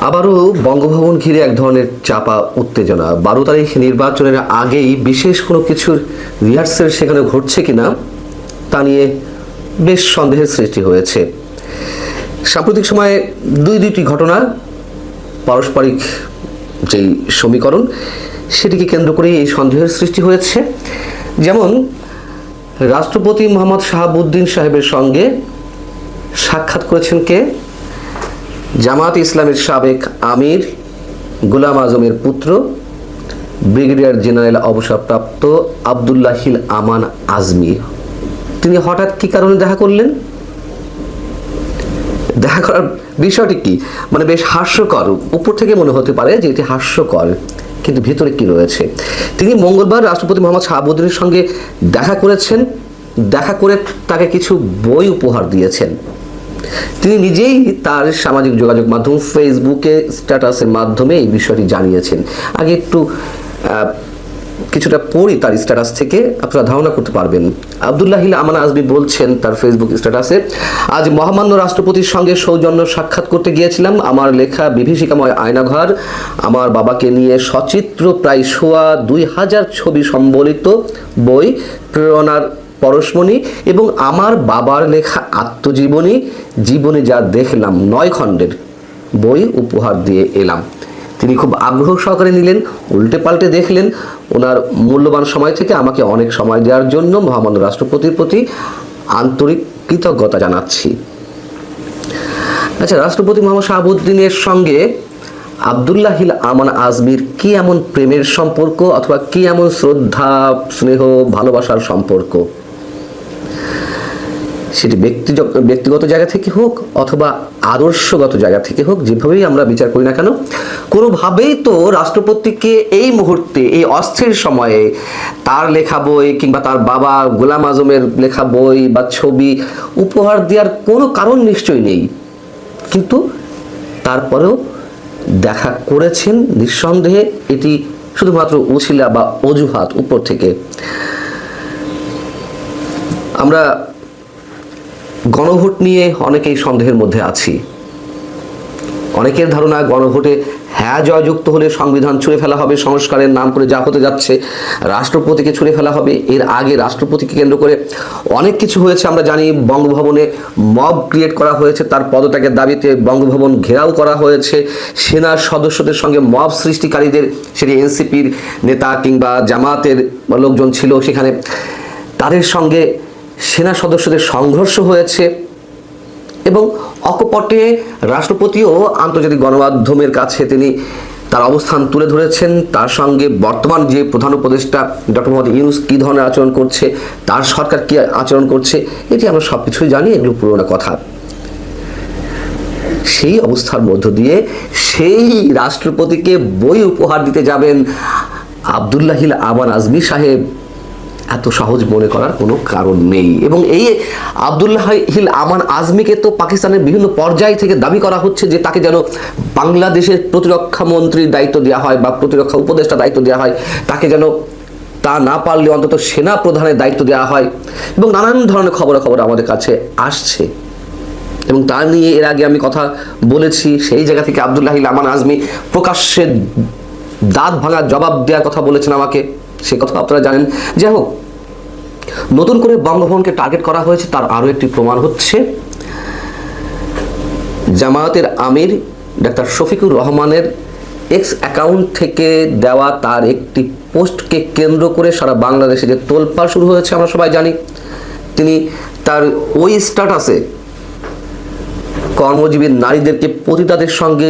আবারও বঙ্গভবন ঘিরে এক ধরনের চাপা উত্তেজনা। 12 তারিখ নির্বাচনের আগেই বিশেষ কোনো কিছুর রিহার্সেল সেখানে ঘটছে কিনা তা নিয়ে বেশ সন্দেহের সৃষ্টি হয়েছে। সাম্প্রতিক সময়ে দুইটি ঘটনা, পারস্পরিক যেই সমীকরণ সেটিকে কেন্দ্র করেই এই সন্দেহের সৃষ্টি হয়েছে। যেমন রাষ্ট্রপতি মোহাম্মদ শাহাবুদ্দিন সাহেবের সঙ্গে সাক্ষাৎ করেছেন কে? জামাত ইসলামের সাবেক আমির গোলাম আজমের পুত্র ব্রিগেডিয়ার জেনারেল অবসরপ্রাপ্ত আবদুল্লাহিল আমান আজমি। তিনি হঠাৎ কি কারণে দেখা করলেন? দেখা করার বিষয়টি কি, মানে বেশ হাস্যকর। উপর থেকে মনে হতে পারে যে এটি হাস্যকর, কিন্তু ভিতরে কি রয়েছে। তিনি মঙ্গলবার রাষ্ট্রপতি মোহাম্মদ শাহাবুদ্দিনের সঙ্গে দেখা করেছেন। দেখা করে তাকে কিছু বই উপহার দিয়েছেন। তিনি নিজেই তার সামাজিক যোগাযোগ মাধ্যম ফেসবুকে স্ট্যাটাসের মাধ্যমে এই বিষয়টি জানিয়েছেন। আগে একটু কিছুটা পড়ি তার স্ট্যাটাস থেকে, আপনারা ধারণা করতে পারবেন। আবদুল্লাহিল আমান আজমি বলছেন তার ফেসবুক স্ট্যাটাসে, আজ মহামান্য রাষ্ট্রপতির সঙ্গে সৌজন্য সাক্ষাৎ করতে গিয়েছিলাম। আমার লেখা বিভীষিকাময় আয়নাঘর, আমার বাবাকে নিয়ে সচিত্র প্রায় 2000 ছবি সম্বলিত বই, প্রেরণার পরশমণি এবং আমার বাবার লেখা আত্মজীবনী, জীবনে যা দেখলাম 9 খণ্ডের বই উপহার দিয়ে এলাম। তিনি খুব আগ্রহ সহকারে নিলেন, উল্টে পাল্টে দেখলেন। ওনার মূল্যবান সময় থেকে আমাকে অনেক সময় দেওয়ার জন্য মহামান্য রাষ্ট্রপতির প্রতি আন্তরিক কৃতজ্ঞতা জানাচ্ছি। আচ্ছা, রাষ্ট্রপতি মোহাম্মদ শাহাবুদ্দিনের সঙ্গে আবদুল্লাহিল আমান আজমির কি এমন প্রেমের সম্পর্ক, অথবা কি এমন শ্রদ্ধা, স্নেহ, ভালোবাসার সম্পর্ক? সেটি ব্যক্তিগত জায়গা থেকে হোক অথবা আদর্শগত জায়গা থেকে হোক, যেভাবেই আমরা বিচার করি না কেন, কোনোভাবেই তো রাষ্ট্রপতিকে এই মুহূর্তে, এই অস্থির সময়ে তার লেখা বই কিংবা তার বাবা গোলাম আজমের লেখা বই বা ছবি উপহার দেওয়ার কোনো কারণ নিশ্চয়ই নেই। কিন্তু তারপরেও দেখা করেছেন। নিঃসন্দেহে এটি শুধুমাত্র উছিলা বা অজুহাত উপর থেকে। আমরা গণভোট নিয়ে অনেকেই সন্দেহের মধ্যে আছি। অনেকের ধারণা গণভোটে হ্যাঁ জয়যুক্ত হলে সংবিধান ছুঁড়ে ফেলা হবে, সংস্কারের নাম করে যা হতে যাচ্ছে রাষ্ট্রপতিকে ছুঁড়ে ফেলা হবে। এর আগে রাষ্ট্রপতিকে কেন্দ্র করে অনেক কিছু হয়েছে আমরা জানি। বঙ্গভবনে মব ক্রিয়েট করা হয়েছে, তার পদত্যাগের দাবিতে বঙ্গভবন ঘেরাও করা হয়েছে। সেনার সদস্যদের সঙ্গে মব সৃষ্টিকারীদের, সেটি এনসিপির নেতা কিংবা জামাতের লোকজন ছিল সেখানে, তাদের সঙ্গে সেনা সদস্যদের সংঘর্ষ হয়েছে। এবং অকপটে রাষ্ট্রপতিও আন্তর্জাতিক গণমাধ্যমের কাছে তিনি তার অবস্থান তুলে ধরেছেন। তার সঙ্গে বর্তমান যে প্রধান উপদেষ্টা ডক্টর মোহাম্মদ ইউনূস কী ধরনের আচরণ করছে, তার সরকার কী আচরণ করছে, এটি আমরা সব কিছুই জানি, এগুলো পুরোনো কথা। সেই অবস্থার মধ্য দিয়ে সেই রাষ্ট্রপতিকে বই উপহার দিতে যাবেন আবদুল্লাহিল আমান আজমি সাহেব, এত সহজ মনে করার কোনো কারণ নেই। এবং এই আবদুল্লাহিল আমান আজমিকে তো পাকিস্তানের বিভিন্ন পর্যায় থেকে দাবি করা হচ্ছে যে তাকে যেন বাংলাদেশের প্রতিরক্ষা মন্ত্রীর দায়িত্ব দেওয়া হয় বা প্রতিরক্ষা উপদেষ্টা দায়িত্ব দেওয়া হয়, তাকে যেন তা না পারলে অন্তত সেনা প্রধানের দায়িত্ব দেওয়া হয়। এবং নানান ধরনের খবরাখবর আমাদের কাছে আসছে, এবং তা নিয়ে এর আগে আমি কথা বলেছি। সেই জায়গা থেকে আবদুল্লাহিল আমান আজমি প্রকাশ্যে দাঁত ভাঙার জবাব দেওয়ার কথা বলেছেন আমাকে, সে কথা আপনারা জানেন। যাই হোক, নতুন করে বঙ্গভবনকে টার্গেট করা হয়েছে তার আরও একটি প্রমাণ হচ্ছে জামায়াতের আমির ডাক্তার শফিকুর রহমানের এক্স অ্যাকাউন্ট থেকে দেওয়া তার একটি পোস্টকে কেন্দ্র করে সারা বাংলাদেশে যে তোলপাড় শুরু হয়েছে আমরা সবাই জানি। তিনি তার ওই স্ট্যাটাসে কর্মজীবী নারীদেরকে পতিতাদের সঙ্গে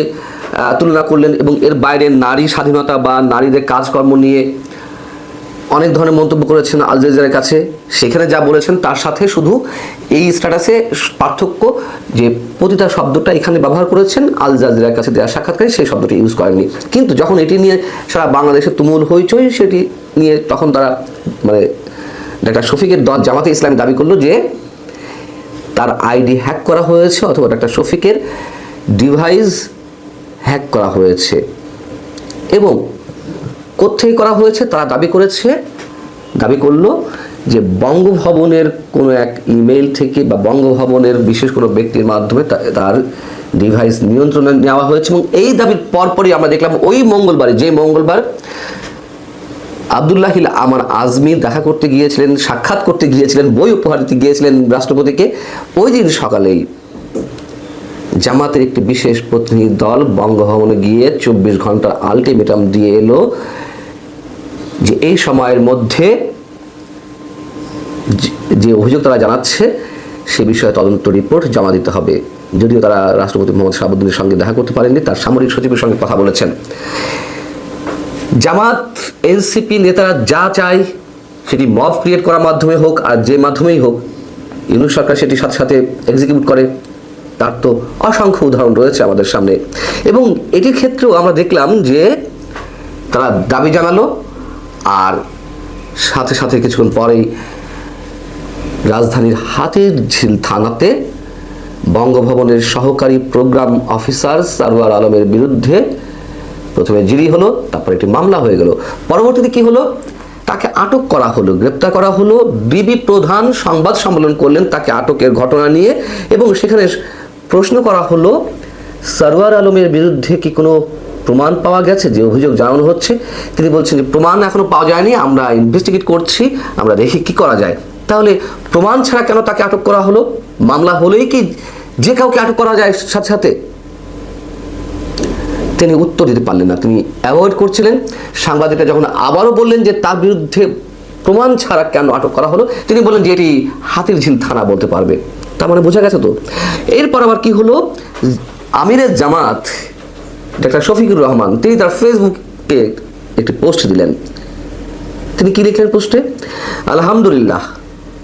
তুলনা করলেন এবং এর বাইরে নারী স্বাধীনতা বা নারীদের কাজকর্ম নিয়ে অনেক ধরনের মন্তব্য করেছেন আল জাজিরার কাছে। সেখানে যা বলেছেন তার সাথে শুধু এই স্ট্যাটাসে পার্থক্য যে পতিতা শব্দটা এখানে ব্যবহার করেছেন, আল জাজিরার কাছে দেওয়া সাক্ষাৎকারে সেই শব্দটি ইউজ করেননি। কিন্তু যখন এটি নিয়ে সারা বাংলাদেশে তুমুল হইচই, সেটি নিয়ে তখন তারা মানে ডাক্তার শফিকের জামাতে ইসলামী দাবি করলো যে তার আইডি হ্যাক করা হয়েছে অথবা ডাক্তার শফিকের ডিভাইস হ্যাক করা হয়েছে। এবং কোত্থেকে করা হয়েছে তারা দাবি করলো যে বঙ্গভবনের কোনো এক ইমেইল থেকে বা বঙ্গভবনের বিশেষ কোনো ব্যক্তির মাধ্যমে তার ডিভাইস নিয়ন্ত্রণে নেওয়া হয়েছে। এবং এই দাবির পরপরই আমরা দেখলাম ওই মঙ্গলবারে, যে মঙ্গলবার আব্দুল্লাহিল আমার আজমি দেখা করতে গিয়েছিলেন, সাক্ষাৎ করতে গিয়েছিলেন, বই উপহার দিতে গিয়েছিলেন রাষ্ট্রপতিকে, ওই দিন সকালেই জামাতের একটি বিশেষ প্রতিনিধি দল বঙ্গভবনে গিয়ে 24 ঘন্টার আলটিমেটাম দিয়ে এলো যে এই সময়ের মধ্যে যে অভিযোগ তারা জানাচ্ছে সে বিষয়ে তদন্ত রিপোর্ট জমা দিতে হবে। যদিও তারা রাষ্ট্রপতি মোহাম্মদ শাহাবুদ্দিনের সঙ্গে দেখা করতে পারেননি, তার সামরিক সচিবের সঙ্গে কথা বলেছেন। জামাত এনসিপি নেতারা যা চায় সেটি মব ক্রিয়েট করার মাধ্যমে হোক আর যে মাধ্যমেই হোক, ইউনূস সরকার সেটি সাথে সাথে এক্সিকিউট করে, তার তো অসংখ্য উদাহরণ রয়েছে আমাদের সামনে। এবং এটির ক্ষেত্রেও আমরা দেখলাম যে তারা দাবি জানালো আর সাথে সাথে কিছুক্ষণ পরেই রাজধানীর হাতিরঝিল থানাতে বঙ্গভবনের সহকারী প্রোগ্রাম অফিসার সারওয়ার আলমের বিরুদ্ধে প্রথমে জিডি হলো, তারপর একটি মামলা হয়ে গেল। পরবর্তীতে কি হলো, তাকে আটক করা হলো, গ্রেপ্তার করা হলো। ডিবি প্রধান সংবাদ সম্মেলন করলেন তাকে আটকের ঘটনা নিয়ে, এবং সেখানে প্রশ্ন করা হলো সারওয়ার আলমের বিরুদ্ধে কি কোনো প্রমাণ পাওয়া গেছে, যে অভিযোগ জানানো হচ্ছে। তিনি বলছেন যে প্রমাণ এখনো পাওয়া যায়নি, আমরা ইনভেস্টিগেট করছি, আমরা দেখি কি করা যায়। তাহলে প্রমাণ ছাড়া কেন তাকে আটক করা হলো? মামলা হলেই কি যে কাউকে আটক করা যায় সাথে সাথে? তিনি উত্তর দিতে পারলেন না, তিনি অ্যাভয়েড করছিলেন। সাংবাদিকরা যখন আবারও বললেন যে তার বিরুদ্ধে প্রমাণ ছাড়া কেন আটক করা হলো, তিনি বললেন যে এটি হাতিরঝিল থানা বলতে পারবে। তার মানে বোঝা গেছে তো। এরপর আবার কি হলো, আমিরের জামাত ডাক্তার শফিকুর রহমান তিনি তার ফেসবুকে একটি পোস্ট দিলেন। তিনি কি লিখলেন পোস্টে? আলহামদুলিল্লাহ,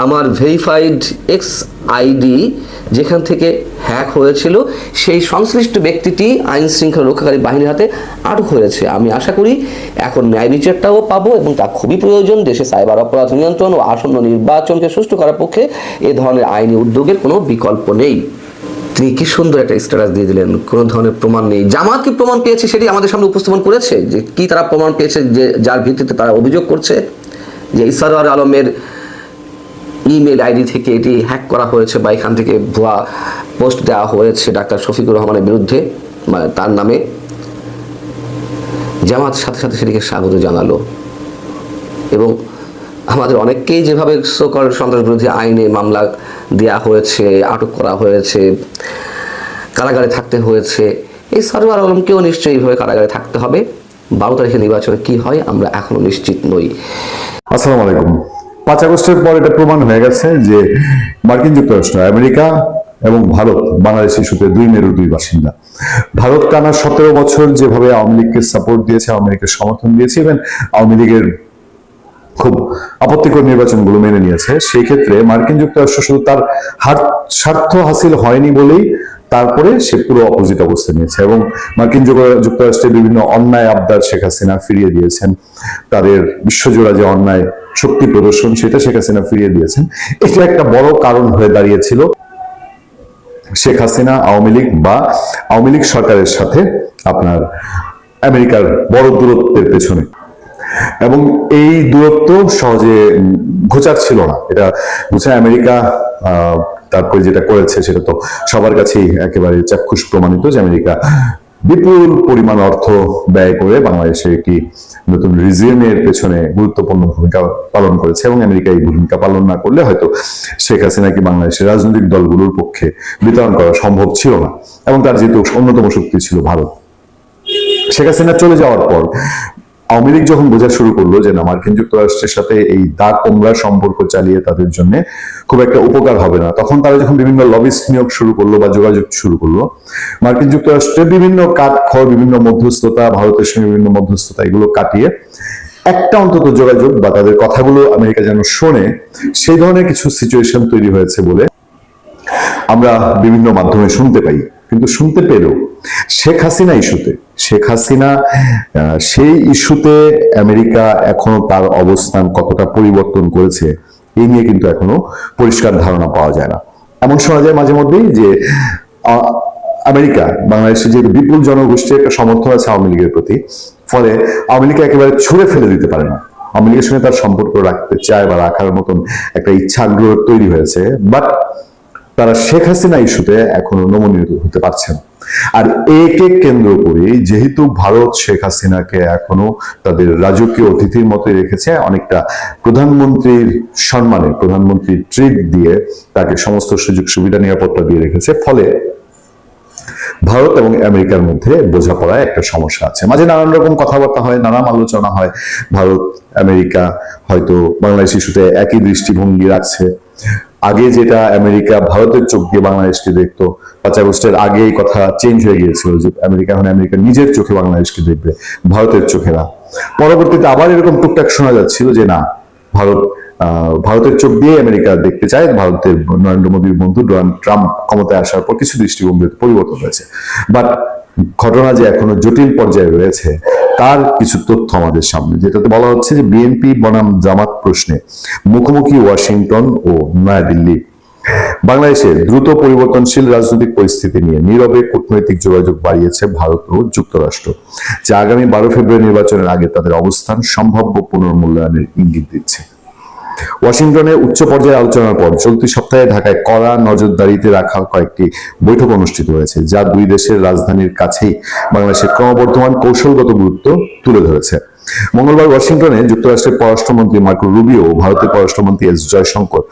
আমার ভেরিফাইড এক্স আইডি যেখান থেকে হ্যাক হয়েছিল সেই সংশ্লিষ্ট ব্যক্তিটি আইন শৃঙ্খলা রক্ষাকারী বাহিনীর হাতে আটক হয়েছে। আমি আশা করি এখন ন্যায় বিচারটাও পাবো, এবং তা খুবই প্রয়োজন। দেশে সাইবার অপরাধ নিয়ন্ত্রণ ও আসন্ন নির্বাচনকে সুষ্ঠু করার পক্ষে এ ধরনের আইনি উদ্যোগের কোনো বিকল্প নেই। তিনি কি সুন্দর একটা স্ট্যাটাস দিয়ে দিলেন, কোনো ধরনের প্রমাণ নেই। জামাত কি প্রমাণ পেয়েছে সেটি আমাদের সামনে উপস্থাপন করেছে, যে কি তারা প্রমাণ পেয়েছে, যে যার ভিত্তিতে তারা অভিযোগ করছে যে সারওয়ার আলমের ইমেল আইডি থেকে এটি হ্যাক করা হয়েছে বা এখান থেকে ভুয়া পোস্ট দেওয়া হয়েছে ডাক্তার শফিকুর রহমানের বিরুদ্ধে, মানে তার নামে। জামাত সাথে সাথে সেটিকে স্বাগত জানালো, এবং আমাদের অনেককেই যেভাবে সকল সন্ত্রাস বিরোধী আইনে মামলা দেওয়া হয়েছে, আটক করা হয়েছে, কারাগারে থাকতে হয়েছে, এই সারওয়ার আলমকেও নিশ্চয়ই এইভাবে কারাগারে থাকতে হবে। 12 তারিখে নির্বাচনে কি হয় আমরা এখনো নিশ্চিত নই। আসসালামু আলাইকুম। 5 আগস্টের পর এটা প্রমাণ হয়ে গেছে যে মার্কিন যুক্তরাষ্ট্র, আমেরিকা এবং ভারত বাংলাদেশ ইস্যুতে দুই মেরুর দুই বাসিন্দা। ভারত টানা 17 বছর যেভাবে আওয়ামী লীগকে সাপোর্ট দিয়েছে, আওয়ামী লীগের সমর্থন দিয়েছে, এবং আওয়ামী লীগের খুব আপত্তিকর নির্বাচনগুলো মেনে নিয়েছে, সেই ক্ষেত্রে মার্কিন যুক্তরাষ্ট্র শুধু তার স্বার্থ হাসিল হয়নি বলেই তারপরে সে পুরো অপোজিট অবস্থা নিয়েছে, এবং মার্কিন যুক্তরাষ্ট্রের বিভিন্ন অন্যায় আবদার শেখ হাসিনা ফিরিয়ে দিয়েছেন। তাদের বিশ্বজোড়া যে অন্যায় শক্তি প্রদর্শন, সেটা শেখ হাসিনা ফিরিয়ে দিয়েছেন। এটা একটা বড় কারণ হয়ে দাঁড়িয়েছিল শেখ হাসিনা, আওয়ামী লীগ বা আওয়ামী লীগ সরকারের সাথে আপনার আমেরিকার বড় দূরত্বের পেছনে। এবং এই দূরত্ব সহজে ঘোচার ছিল না, এটা বুঝে আমেরিকা তারপরে যেটা করেছে সেটা তো সবার কাছেই একেবারে চাক্ষুষ প্রমাণিত যে আমেরিকা বিপুল পরিমাণ অর্থ ব্যয় করে বাংলাদেশে একটি নতুন রিজিয়নের পেছনে গুরুত্বপূর্ণ ভূমিকা পালন করেছে, এবং আমেরিকা এই ভূমিকা পালন না করলে হয়তো শেখ হাসিনাকে বাংলাদেশের রাজনৈতিক দলগুলোর পক্ষে বিতরণ করা সম্ভব ছিল না। এবং তার যেহেতু অন্যতম শক্তি ছিল ভারত, শেখ হাসিনা চলে যাওয়ার পর আওয়ামী লীগ যখন বোঝা শুরু করলো যে না, মার্কিন যুক্তরাষ্ট্রের সাথে এই দা কোমরা সম্পর্ক চালিয়ে তাদের জন্য খুব একটা উপকার হবে না, তখন তারা যখন বিভিন্ন লবিস্ট নিয়োগ শুরু করলো বা যোগাযোগ শুরু করলো, মার্কিন যুক্তরাষ্ট্রের বিভিন্ন কাঠখড়, বিভিন্ন মধ্যস্থতা, ভারতের সঙ্গে বিভিন্ন মধ্যস্থতা, এগুলো কাটিয়ে একটা অন্তত যোগাযোগ বা তাদের কথাগুলো আমেরিকা যেন শোনে, সেই ধরনের কিছু সিচুয়েশন তৈরি হয়েছে বলে আমরা বিভিন্ন মাধ্যমে শুনতে পাই। কিন্তু শুনতে পেলেও শেখ হাসিনা ইস্যুতে, শেখ হাসিনা সেই ইস্যুতে আমেরিকা এখনো তার অবস্থান কতটা পরিবর্তন করেছে এই নিয়ে কিন্তু এখনো পরিষ্কার ধারণা পাওয়া যায় না। এমন শোনা যায় মাঝে মধ্যেই যে আমেরিকা বাংলাদেশে যে বিপুল জনগোষ্ঠীর একটা সমর্থন আছে আওয়ামী লীগের প্রতি, ফলে আওয়ামী লীগকে একেবারে ছুঁড়ে ফেলে দিতে পারে না, আওয়ামী লীগের সঙ্গে তার সম্পর্ক রাখতে চায় বা রাখার মতন একটা ইচ্ছা আগ্রহ তৈরি হয়েছে, বাট তারা শেখ হাসিনা ইস্যুতে এখনো নমনীয় হতে পারছে না। আর একে কেন্দ্র করে যেহেতু ভারত শেখ হাসিনাকে এখনো তাদের রাজকীয় অতিথির মতো রেখেছে, অনেকটা প্রধানমন্ত্রীর সম্মানে, প্রধানমন্ত্রীর ট্রিট দিয়ে তাকে সমস্ত সুযোগ সুবিধা নিরাপত্তা দিয়ে রেখেছে, ফলে ভারত এবং আমেরিকার মধ্যে বোঝাপড়ায় একটা সমস্যা আছে। মাঝে নানান রকম কথাবার্তা হয়, নানান আলোচনা হয়। ভারত আমেরিকা হয়তো বাংলাদেশ ইস্যুতে একই দৃষ্টিভঙ্গি রাখছে। আগে যেটা আমেরিকা ভারতের চোখ দিয়ে বাংলাদেশকে দেখতো, 5 আগস্টের আগে এই কথা চেঞ্জ হয়ে গিয়েছিল যে আমেরিকা নিজের চোখে বাংলাদেশকে দেখবে, ভারতের চোখে না। পরবর্তীতে আবার এরকম টুকটাক শোনা যাচ্ছিল যে না, ভারতের চোখ দিয়ে আমেরিকা দেখতে চায়। ভারতের নরেন্দ্র মোদীর বন্ধু ডোনাল্ড ট্রাম্প ক্ষমতায় আসার পর কিছু দৃষ্টিভঙ্গির পরিবর্তন হয়েছে। বাট ঘটনা যে এখনো জটিল পর্যায়ে রয়েছে তার কিছু তথ্য আমাদের সামনে, যেটাতে বলা হচ্ছে যে বিএনপি বনাম জামাত প্রশ্নে মুখোমুখি ওয়াশিংটন ও নয়াদিল্লি। বাংলাদেশে দ্রুত পরিবর্তনশীল রাজনৈতিক পরিস্থিতি নিয়ে নীরবে কূটনৈতিক যোগাযোগ বাড়িয়েছে ভারত ও যুক্তরাষ্ট্র, যা আগামী 12 ফেব্রুয়ারি নির্বাচনের আগে তাদের অবস্থান সম্ভাব্য পুনর্মূল্যায়নের ইঙ্গিত দিচ্ছে। ওয়াশিংটনে উচ্চ পর্যায়ে আলোচনার পর চলতি সপ্তাহে ঢাকায় কড়া নজরদারিতে রাখা কয়েকটি বৈঠক অনুষ্ঠিত হয়েছে, যা দুই দেশের রাজধানীর কাছেই বাংলাদেশের ক্রমবর্ধমান কৌশলগত গুরুত্ব তুলে ধরেছে। মঙ্গলবার ওয়াশিংটনে যুক্তরাষ্ট্রের পররাষ্ট্রমন্ত্রী মার্কো রুবিও ও ভারতের পররাষ্ট্রমন্ত্রী এস জয়শঙ্কর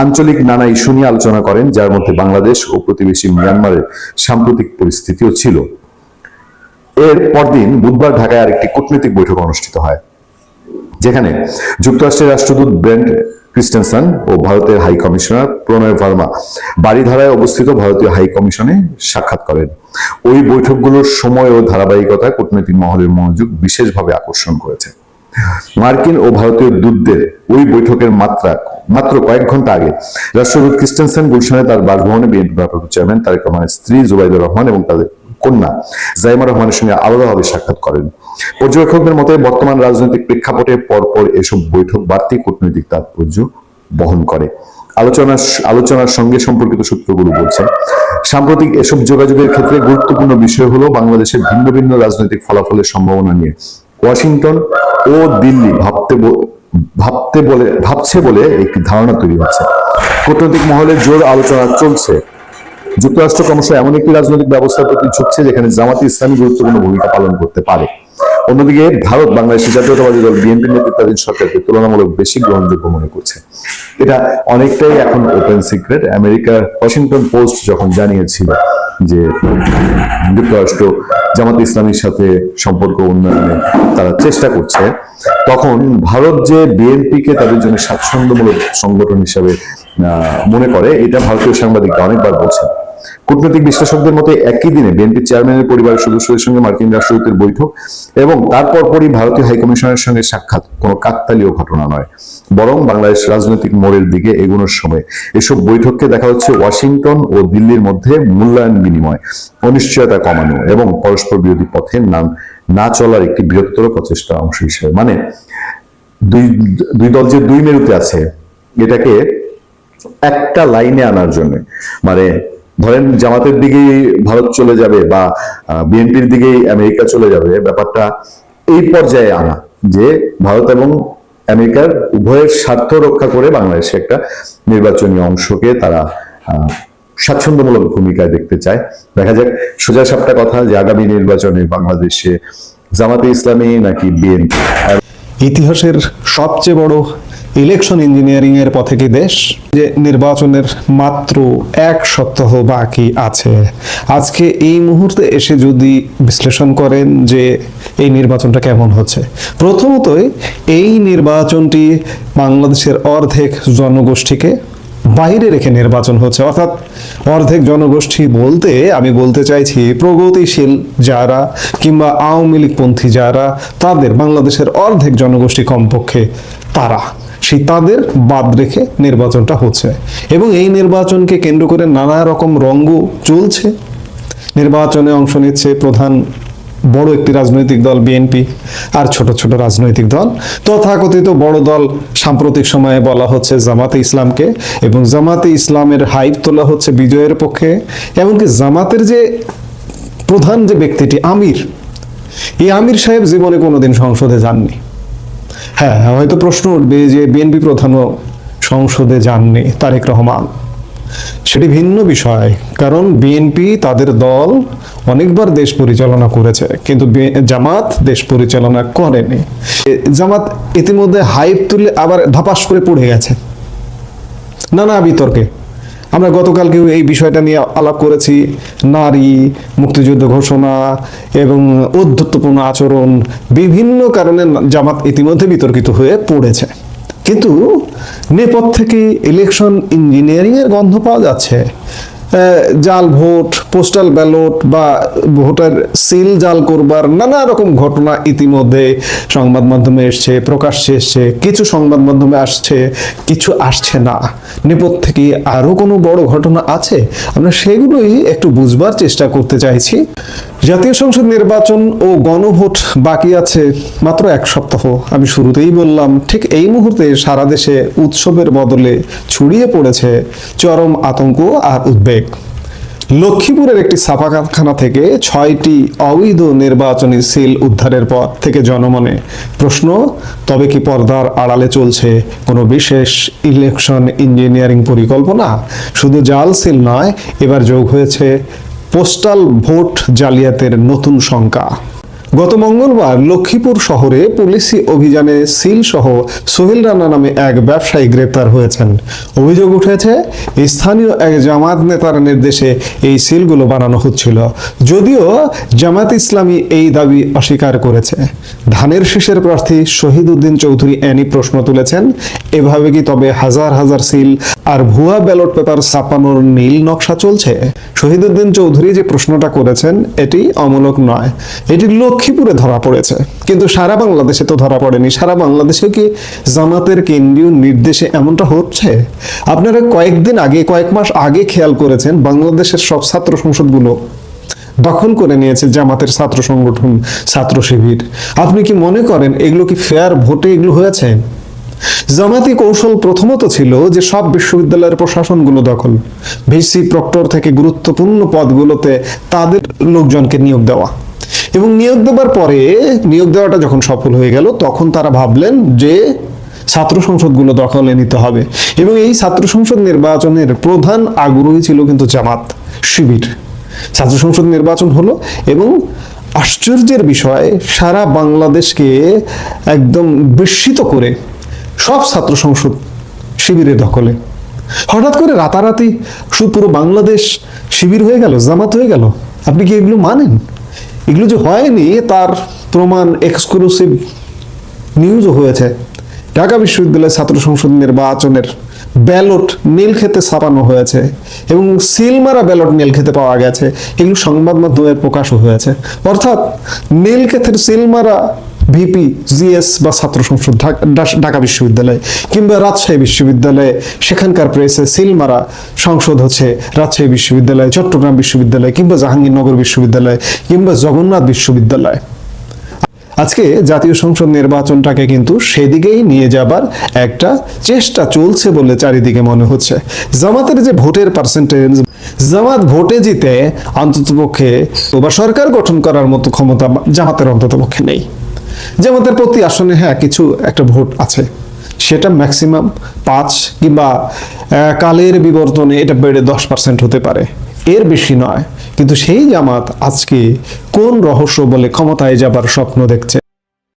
আঞ্চলিক নানা ইস্যু নিয়ে আলোচনা করেন, যার মধ্যে বাংলাদেশ ও প্রতিবেশী মিয়ানমারের সাম্প্রতিক পরিস্থিতিও ছিল। এর পরদিন বুধবার ঢাকায় আরেকটি কূটনৈতিক বৈঠক অনুষ্ঠিত হয়, যেখানে যুক্তরাষ্ট্রের রাষ্ট্রদূত ব্রেন্ট ক্রিস্টেনসন ও ভারতের হাই কমিশনার প্রণয় ভার্মা বাড়িধারায় অবস্থিত ভারতীয় হাই কমিশনে সাক্ষাৎ করেন। ওই বৈঠকগুলোর সময় ও ধারাবাহিকতা কূটনৈতিক মহলের মনোযোগ বিশেষভাবে আকর্ষণ করেছে। মার্কিন ও ভারতীয় দূতদের ওই বৈঠকের মাত্র কয়েক ঘন্টা আগে রাষ্ট্রদূত ক্রিস্টেনসন গুলশানে তার বাসভবনে বিএনপি ভারপ্রাপ্ত চেয়ারম্যান তারেক রহমানের স্ত্রী জুবাইদুর রহমান এবং তাদের কন্যা জাইমা রহমানের সঙ্গে আলাদাভাবে সাক্ষাৎ করেন। পর্যবেক্ষকদের মতে বর্তমান রাজনৈতিক প্রেক্ষাপটে পরপর এসব বৈঠক বাড়তি কূটনৈতিক তাৎপর্য বহন করে। আলোচনার সঙ্গে সম্পর্কিত সূত্রগুলো বলছে, সাম্প্রতিক এসব যোগাযোগের ক্ষেত্রে গুরুত্বপূর্ণ বিষয় হলো বাংলাদেশের ভিন্ন ভিন্ন রাজনৈতিক ফলাফলের সম্ভাবনা নিয়ে ওয়াশিংটন ও দিল্লি ভাবছে বলে একটি ধারণা তৈরি হচ্ছে। কূটনৈতিক মহলে জোর আলোচনা চলছে। যুক্তরাষ্ট্র ক্রমশ এমন একটি রাজনৈতিক ব্যবস্থার প্রতি ঝুঁকছে যেখানে জামাতে ইসলামী গুরুত্বপূর্ণ ভূমিকা পালন করতে পারে। অন্যদিকে ভারত বাংলাদেশের জাতীয়তাবাদী দল বিএনপি নেতৃত্বাধীন সরকারকে তুলনামূলক বেশি গ্রহণযোগ্য মনে করছে। এটা অনেকটাই এখন ওপেন সিক্রেট। আমেরিকার ওয়াশিংটন পোস্ট যখন জানিয়েছিল যে যুক্তরাষ্ট্র জামাতে ইসলামীর সাথে সম্পর্ক উন্নয়নে তারা চেষ্টা করছে, তখন ভারত যে বিএনপিকে তাদের জন্য স্বাচ্ছন্দ্যমূলক সংগঠন হিসাবে মনে করে, এটা ভারতীয় সাংবাদিকরা অনেকবার বলছেন। কূটনৈতিক বিশ্লেষকদের মতে একই দিনে বিএনপি চেয়ারম্যানের পরিবারের সদস্যদের সঙ্গে মার্কিন রাষ্ট্রদূতের বৈঠক এবং তারপর পরই ভারতীয় হাইকমিশনের সঙ্গে সাক্ষাৎ কোনো কাকতালীয় ঘটনা নয়, বরং বাংলাদেশ রাজনৈতিক মোড়ের দিকে এগোনোর সময় এসব বৈঠককে দেখা হচ্ছে ওয়াশিংটন ও দিল্লির মধ্যে মূল্যায়ন বিনিময়, অনিশ্চয়তা কমানো এবং পরস্পর বিরোধী পথে না চলার একটি বৃহত্তর প্রচেষ্টার অংশ হিসেবে। মানে দুই দল যে দুই মেরুতে আছে এটাকে একটা লাইনে আনার জন্য, মানে ধরেন জামাতের দিকেই ভারত চলে যাবে বা বিএনপির দিকেই আমেরিকা চলে যাবে, ব্যাপারটা এই পর্যায়ে আনা যে ভারত এবং আমেরিকার উভয়ের স্বার্থ রক্ষা করে বাংলাদেশে একটা নির্বাচনী অংশকে তারা স্বাচ্ছন্দ্যমূলক ভূমিকায় দেখতে চায়। দেখা যাক সোজা সাপটা কথা যে আগামী নির্বাচনে বাংলাদেশে জামাতে ইসলামী নাকি বিএনপি। ইতিহাসের সবচেয়ে বড় ইলেকশন ইঞ্জিনিয়ারিং এর পথে কি দেশ, যে নির্বাচনের মাত্র 1 সপ্তাহ বাকি আছে। আজকে এই মুহূর্তে এসে যদি বিশ্লেষণ করেন যে এই নির্বাচনটা কেমন হচ্ছে, প্রথমতই এই নির্বাচনটি বাংলাদেশের অর্ধেক জনগোষ্ঠীকে বাইরে রেখে নির্বাচন হচ্ছে। অর্থাৎ অর্ধেক জনগোষ্ঠী বলতে আমি বলতে চাইছি প্রগতিশীল যারা কিংবা আওয়ামী লীগপন্থী যারা, তাদের বাংলাদেশের অর্ধেক জনগোষ্ঠী কমপক্ষে তাদের বাদ রেখে নির্বাচনটা হচ্ছে এবং এই নির্বাচনকে কেন্দ্র করে নানা রকম রঙ্গ চলছে। নির্বাচনে অংশ নিচ্ছে প্রধান বড় একটি রাজনৈতিক দল বিএনপি আর ছোট ছোট রাজনৈতিক দল, তথাকথিত বড় দল সাম্প্রতিক সময়ে বলা হচ্ছে জামাতে ইসলামকে, এবং জামাতে ইসলামের হাইপ তোলা হচ্ছে বিজয়ের পক্ষে। এমনকি জামাতের যে প্রধান যে ব্যক্তিটি আমির, এই আমির সাহেব জীবনে কোনোদিন সংসদে যাননি। হ্যাঁ, হয়তো প্রশ্ন উঠবে যে বিএনপি প্রধানও সংসদে যাননি, তারেক রহমান, সেটি ভিন্ন বিষয়। কারণ বিএনপি তাদের দল অনেকবার দেশ পরিচালনা করেছে, কিন্তু জামাত দেশ পরিচালনা করেনি। জামাত ইতিমধ্যে হাইপ তুলে আবার ধপাস করে পড়ে গেছে নানা বিতর্কে। আমরা গতকালকেও এই বিষয়টা নিয়ে আলাপ করেছি। নারী, মুক্তিযুদ্ধ ঘোষণা এবং ঔদ্ধত্যপূর্ণ আচরণ, বিভিন্ন কারণে জামাত ইতিমধ্যে বিতর্কিত হয়ে পড়েছে। কিন্তু নেপথ্য থেকে ইলেকশন ইঞ্জিনিয়ারিং এর গন্ধ পাওয়া যাচ্ছে। জাল ভোট, পোস্টাল ব্যালট বা ভোটার সিল জাল করবার নানা রকম ঘটনা ইতিমধ্যে সংবাদ মাধ্যমে এসছে, প্রকাশ্যে এসছে। কিছু সংবাদ মাধ্যমে আসছে, কিছু আসছে না। নেপথ্য থেকে আরো কোনো বড় ঘটনা আছে, আমরা সেগুলোই একটু বুঝবার চেষ্টা করতে চাইছি। জাতীয় সংসদ নির্বাচন ও গণভোট বাকি আছে মাত্র 1 সপ্তাহ। আমি শুরুতেই বললাম, ঠিক এই মুহূর্তে সারা দেশে উৎসবের বদলে ছড়িয়ে পড়েছে চরম আতঙ্ক আর উদ্বেগ। লক্ষ্মীপুরের একটি ছাপা কারখানা থেকে 6টি অবৈধ নির্বাচনী সিল উদ্ধারের পর থেকে জনমনে প্রশ্ন, তবে কি পর্দার আড়ালে চলছে কোনো বিশেষ ইলেকশন ইঞ্জিনিয়ারিং পরিকল্পনা? শুধু জাল সিল নয়, এবার যোগ হয়েছে পোস্টাল ভোট জালিয়াতের নতুন শঙ্কা। গত মঙ্গলবার লক্ষ্মীপুর শহরে পুলিশি অভিযানে সিল সহ সোহেল রানা নামে এক ব্যবসায়ী গ্রেপ্তার হয়েছেন। অভিযোগ উঠেছে, স্থানীয় এক জামাত নেতার নির্দেশে এই সিলগুলো বানানো হচ্ছিল, যদিও জামাত ইসলামী এই দাবি অস্বীকার করেছে। ধানের শীষের প্রার্থী শহীদউদ্দিন চৌধুরী এনি প্রশ্ন তুলেছেন, এভাবে কি তবে হাজার হাজার সিল আর ভুয়া ব্যালট পেপার ছাপানোর নীল নকশা চলছে? শহীদউদ্দিন চৌধুরী যে প্রশ্নটা করেছেন এটি অমূলক নয়, এটি লক্ষ্মীপুরে ধরা পড়েছে, কিন্তু সারা বাংলাদেশে তো ধরা পড়েনি। সারা বাংলাদেশে কি জামাতের কেন্দ্রীয় নির্দেশে এমনটা হচ্ছে? আপনারা কয়েক মাস আগে খেয়াল করেছেন, বাংলাদেশের সব ছাত্র সংসদগুলো দখল করে নিয়েছে জামাতের ছাত্র সংগঠন, ছাত্র শিবির। আপনি কি মনে করেন এগুলো কি ফেয়ার ভোটে এগুলো হয়েছে? জামাতি কৌশল প্রথমত ছিল যে সব বিশ্ববিদ্যালয়ের প্রশাসনগুলো দখল, ভিসি প্রক্টর থেকে গুরুত্বপূর্ণ পদগুলোতে তাদের লোকজনকে নিয়োগ দেওয়া, এবং নিয়োগ দেওয়ার পরে নিয়োগ দেওয়াটা যখন সফল হয়ে গেল তখন তারা ভাবলেন যে ছাত্র সংসদগুলো দখলে নিতে হবে। এবং এই ছাত্র সংসদ নির্বাচনের প্রধান আগ্রহী ছিল কিন্তু জামাত শিবির। ছাত্র সংসদ নির্বাচন হলো এবং আশ্চর্যের বিষয়, সারা বাংলাদেশকে একদম বিস্মিত করে সব ছাত্র সংসদ শিবিরের দখলে। হঠাৎ করে রাতারাতি পুরো বাংলাদেশ শিবির হয়ে গেল, জামাত হয়ে গেল। আপনি কি এগুলো মানেন? এগুলো যে হয়নি তার প্রমাণ এক্সক্লুসিভ নিউজও হয়েছে। ঢাকা বিশ্ববিদ্যালয়ের ছাত্র সংসদ নির্বাচনের ব্যালট নীলক্ষেতে ছাপানো হয়েছে এবং সিলমারা ব্যালট নীলক্ষেতে পাওয়া গেছে, এগুলো সংবাদ মাধ্যমে প্রকাশও হয়েছে। অর্থাৎ নীলক্ষেতের সিলমারা ভিপি, জিএস বা ছাত্র সংসদ ঢাকা বিশ্ববিদ্যালয় কিংবা রাজশাহী বিশ্ববিদ্যালয়ে, সেখানকার প্রেসে সিলমারা সংসদ হচ্ছে রাজশাহী বিশ্ববিদ্যালয়, চট্টগ্রাম বিশ্ববিদ্যালয় কিংবা জাহাঙ্গীরনগর বিশ্ববিদ্যালয় কিংবা জগন্নাথ বিশ্ববিদ্যালয়। আজকে জাতীয় সংসদ নির্বাচনটাকে কিন্তু সেদিকেই নিয়ে যাবার একটা চেষ্টা চলছে বলে চারিদিকে মনে হচ্ছে। জামাতের যে ভোটের পার্সেন্টেজ, জামাত ভোটে জিতে অন্ততপক্ষে বা সরকার গঠন করার মতো ক্ষমতা জামাতের অন্ততপক্ষে নেই। জামাতের প্রতি আসনে কিছু একটা ভোট আছে, সেটা ম্যাক্সিমাম 5 কিংবা কালের বিবর্তনে এটা বেড়ে 10% হতে পারে, এর বেশি নয়। কিন্তু সেই জামাত আজকে কোন রহস্য বলে ক্ষমতায় যাবার স্বপ্ন দেখছে?